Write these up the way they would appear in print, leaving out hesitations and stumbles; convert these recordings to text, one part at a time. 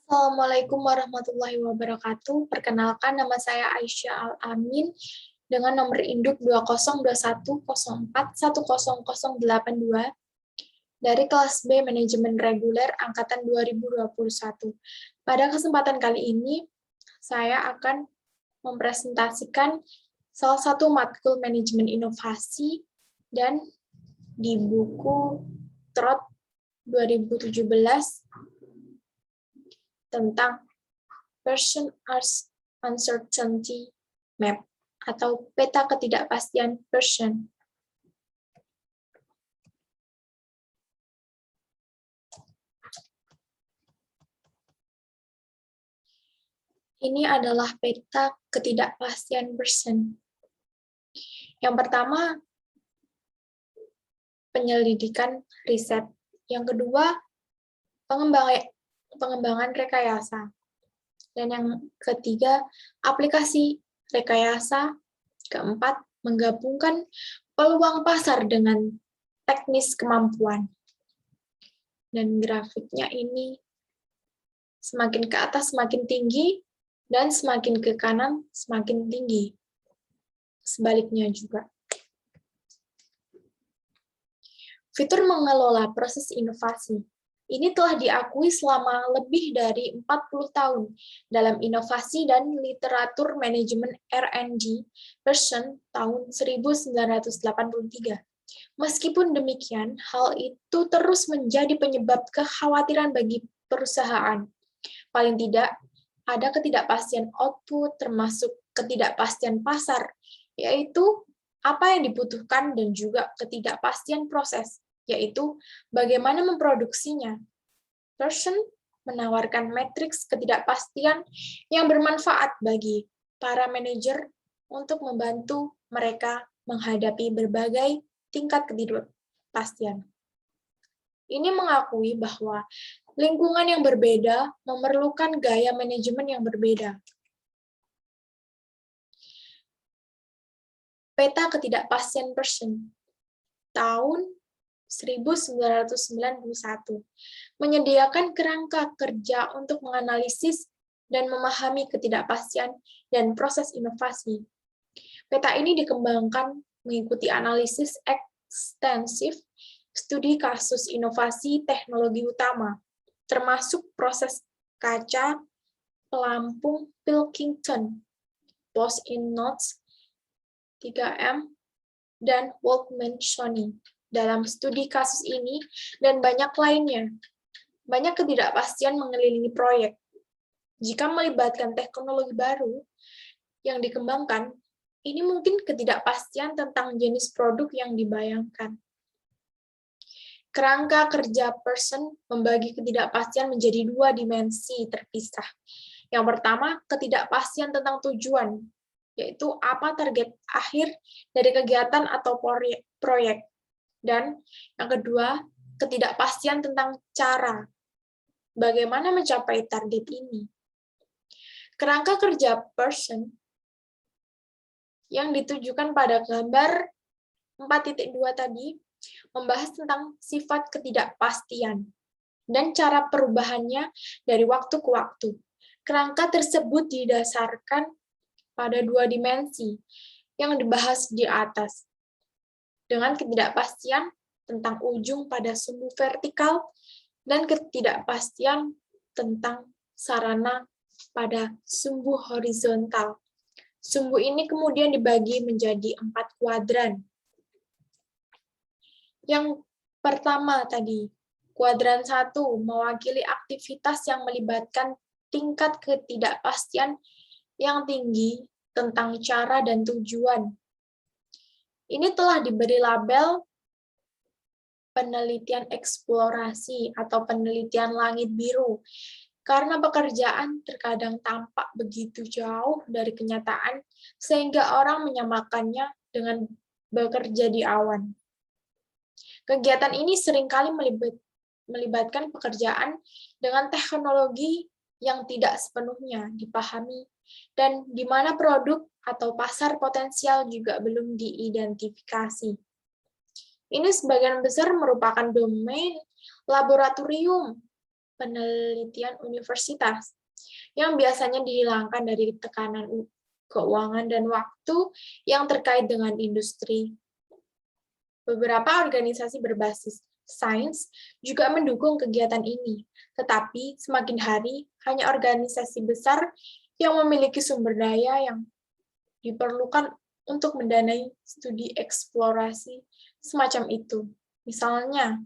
Assalamualaikum warahmatullahi wabarakatuh. Perkenalkan, nama saya Aisyah Al-Amin dengan nomor induk 202104100082 dari kelas B Manajemen Reguler angkatan 2021. Pada kesempatan kali ini, saya akan mempresentasikan salah satu matkul manajemen inovasi dan di buku TROT 2017 tentang Person Uncertainty Map atau peta ketidakpastian Person. Ini adalah peta ketidakpastian Person. Yang pertama, penyelidikan riset. Yang kedua, pengembangan rekayasa. Dan yang ketiga, aplikasi rekayasa. Keempat, menggabungkan peluang pasar dengan teknis kemampuan. Dan grafiknya ini semakin ke atas semakin tinggi, dan semakin ke kanan semakin tinggi. Sebaliknya juga. Fitur mengelola proses inovasi. Ini telah diakui selama lebih dari 40 tahun dalam inovasi dan literatur manajemen R&D Person tahun 1983. Meskipun demikian, hal itu terus menjadi penyebab kekhawatiran bagi perusahaan. Paling tidak, ada ketidakpastian output, termasuk ketidakpastian pasar, yaitu apa yang dibutuhkan, dan juga ketidakpastian proses, yaitu bagaimana memproduksinya. Person menawarkan matriks ketidakpastian yang bermanfaat bagi para manajer untuk membantu mereka menghadapi berbagai tingkat ketidakpastian. Ini mengakui bahwa lingkungan yang berbeda memerlukan gaya manajemen yang berbeda. Peta ketidakpastian Person tahun 1991 menyediakan kerangka kerja untuk menganalisis dan memahami ketidakpastian dan proses inovasi. Peta ini dikembangkan mengikuti analisis ekstensif studi kasus inovasi teknologi utama, termasuk proses kaca pelampung Pilkington, Bose-in Notes 3M, dan Waldman-Shoney. Dalam studi kasus ini dan banyak lainnya, banyak ketidakpastian mengelilingi proyek. Jika melibatkan teknologi baru yang dikembangkan, ini mungkin ketidakpastian tentang jenis produk yang dibayangkan. Kerangka kerja Person membagi ketidakpastian menjadi dua dimensi terpisah. Yang pertama, ketidakpastian tentang tujuan, yaitu apa target akhir dari kegiatan atau proyek. Dan yang kedua, ketidakpastian tentang cara, bagaimana mencapai target ini. Kerangka kerja Person yang ditujukan pada gambar 4.2 tadi membahas tentang sifat ketidakpastian dan cara perubahannya dari waktu ke waktu. Kerangka tersebut didasarkan pada dua dimensi yang dibahas di atas, dengan ketidakpastian tentang ujung pada sumbu vertikal dan ketidakpastian tentang sarana pada sumbu horizontal. Sumbu ini kemudian dibagi menjadi 4 kuadran. Yang pertama tadi, kuadran 1 mewakili aktivitas yang melibatkan tingkat ketidakpastian yang tinggi tentang cara dan tujuan. Ini telah diberi label penelitian eksplorasi atau penelitian langit biru, karena pekerjaan terkadang tampak begitu jauh dari kenyataan sehingga orang menyamakannya dengan bekerja di awan. Kegiatan ini seringkali melibatkan pekerjaan dengan teknologi yang tidak sepenuhnya dipahami dan di mana produk atau pasar potensial juga belum diidentifikasi. Ini sebagian besar merupakan domain laboratorium penelitian universitas, yang biasanya dihilangkan dari tekanan keuangan dan waktu yang terkait dengan industri. Beberapa organisasi berbasis sains juga mendukung kegiatan ini, tetapi semakin hari hanya organisasi besar yang memiliki sumber daya yang diperlukan untuk mendanai studi eksplorasi semacam itu. Misalnya,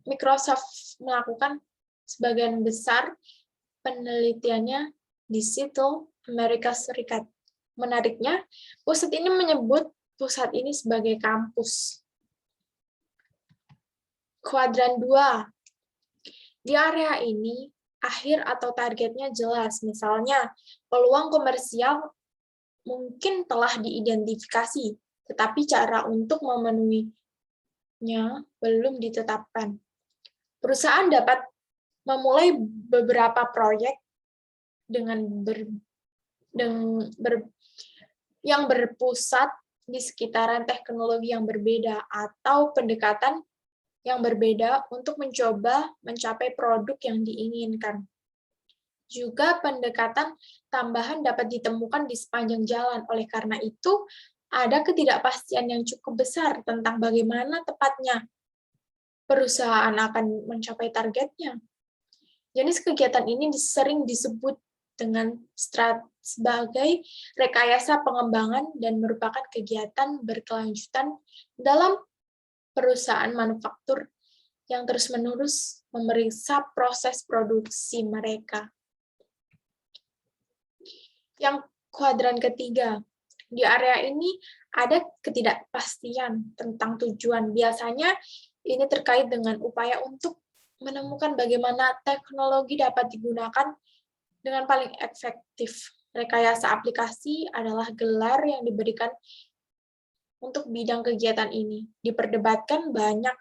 Microsoft melakukan sebagian besar penelitiannya di Seattle, Amerika Serikat. Menariknya, pusat ini menyebut pusat ini sebagai kampus. Kuadran 2. Di area ini, akhir atau targetnya jelas. Misalnya, peluang komersial mungkin telah diidentifikasi, tetapi cara untuk memenuhinya belum ditetapkan. Perusahaan dapat memulai beberapa proyek yang berpusat di sekitaran teknologi yang berbeda atau pendekatan yang berbeda untuk mencoba mencapai produk yang diinginkan. Juga pendekatan tambahan dapat ditemukan di sepanjang jalan. Oleh karena itu, ada ketidakpastian yang cukup besar tentang bagaimana tepatnya perusahaan akan mencapai targetnya. Jenis kegiatan ini sering disebut dengan sebagai rekayasa pengembangan dan merupakan kegiatan berkelanjutan dalam perusahaan manufaktur yang terus-menerus memeriksa proses produksi mereka. Yang kuadran ketiga, di area ini ada ketidakpastian tentang tujuan. Biasanya ini terkait dengan upaya untuk menemukan bagaimana teknologi dapat digunakan dengan paling efektif. Rekayasa aplikasi adalah gelar yang diberikan untuk bidang kegiatan ini. Diperdebatkan banyak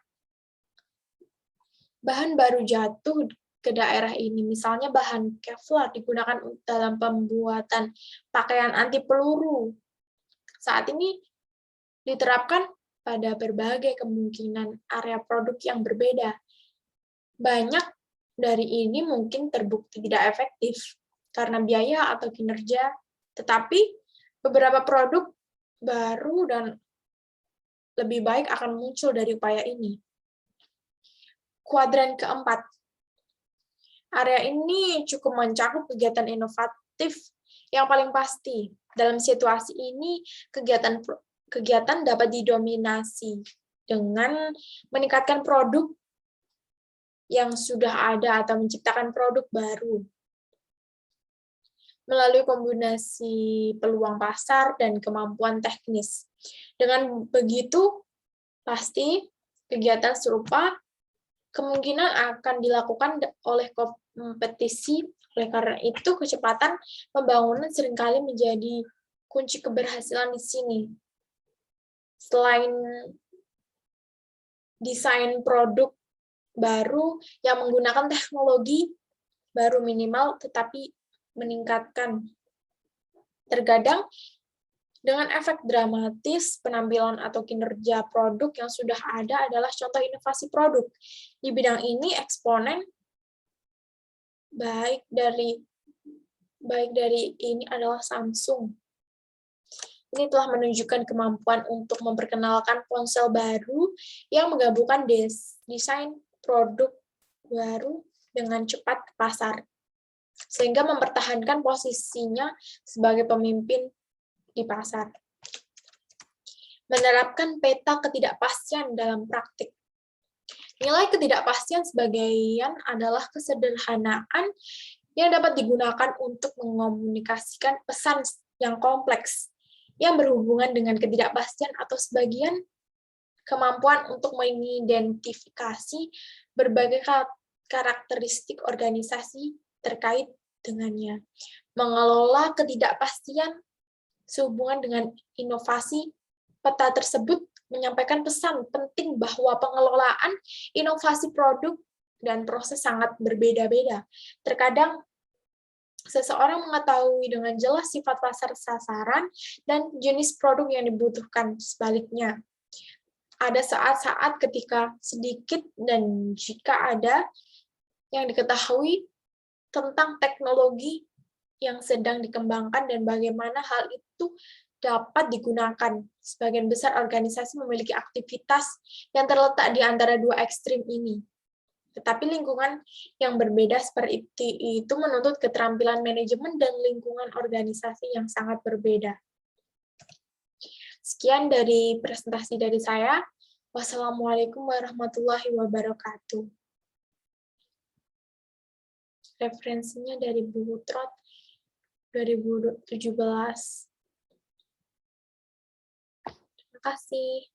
bahan baru jatuh ke daerah ini. Misalnya bahan Kevlar digunakan dalam pembuatan pakaian anti peluru. Saat ini diterapkan pada berbagai kemungkinan area produk yang berbeda. Banyak dari ini mungkin terbukti tidak efektif karena biaya atau kinerja, tetapi beberapa produk baru dan lebih baik akan muncul dari upaya ini. Kuadran keempat. Area ini cukup mencakup kegiatan inovatif yang paling pasti. Dalam situasi ini, kegiatan dapat didominasi dengan meningkatkan produk yang sudah ada atau menciptakan produk baru melalui kombinasi peluang pasar dan kemampuan teknis. Dengan begitu, pasti kegiatan serupa kemungkinan akan dilakukan oleh kompetisi. Oleh karena itu, kecepatan pembangunan seringkali menjadi kunci keberhasilan di sini. Selain desain produk baru yang menggunakan teknologi baru minimal, tetapi meningkatkan. Terkadang, dengan efek dramatis, penampilan atau kinerja produk yang sudah ada adalah contoh inovasi produk. Di bidang ini, eksponen baik dari ini adalah Samsung. Ini telah menunjukkan kemampuan untuk memperkenalkan ponsel baru yang menggabungkan desain produk baru dengan cepat ke pasar, sehingga mempertahankan posisinya sebagai pemimpin di pasar. Menerapkan peta ketidakpastian dalam praktik. Nilai ketidakpastian sebagian adalah kesederhanaan yang dapat digunakan untuk mengomunikasikan pesan yang kompleks, yang berhubungan dengan ketidakpastian atau sebagian kemampuan untuk mengidentifikasi berbagai karakteristik organisasi terkait dengannya. Mengelola ketidakpastian sehubungan dengan inovasi, peta tersebut menyampaikan pesan penting bahwa pengelolaan inovasi produk dan proses sangat berbeda-beda. Terkadang seseorang mengetahui dengan jelas sifat pasar sasaran dan jenis produk yang dibutuhkan. Sebaliknya, ada saat-saat ketika sedikit dan jika ada yang diketahui tentang teknologi yang sedang dikembangkan dan bagaimana hal itu dapat digunakan. Sebagian besar organisasi memiliki aktivitas yang terletak di antara dua ekstrim ini. Tetapi lingkungan yang berbeda seperti itu menuntut keterampilan manajemen dan lingkungan organisasi yang sangat berbeda. Sekian dari presentasi dari saya. Wassalamualaikum warahmatullahi wabarakatuh. Referensinya dari buku Trot 2017. Terima kasih.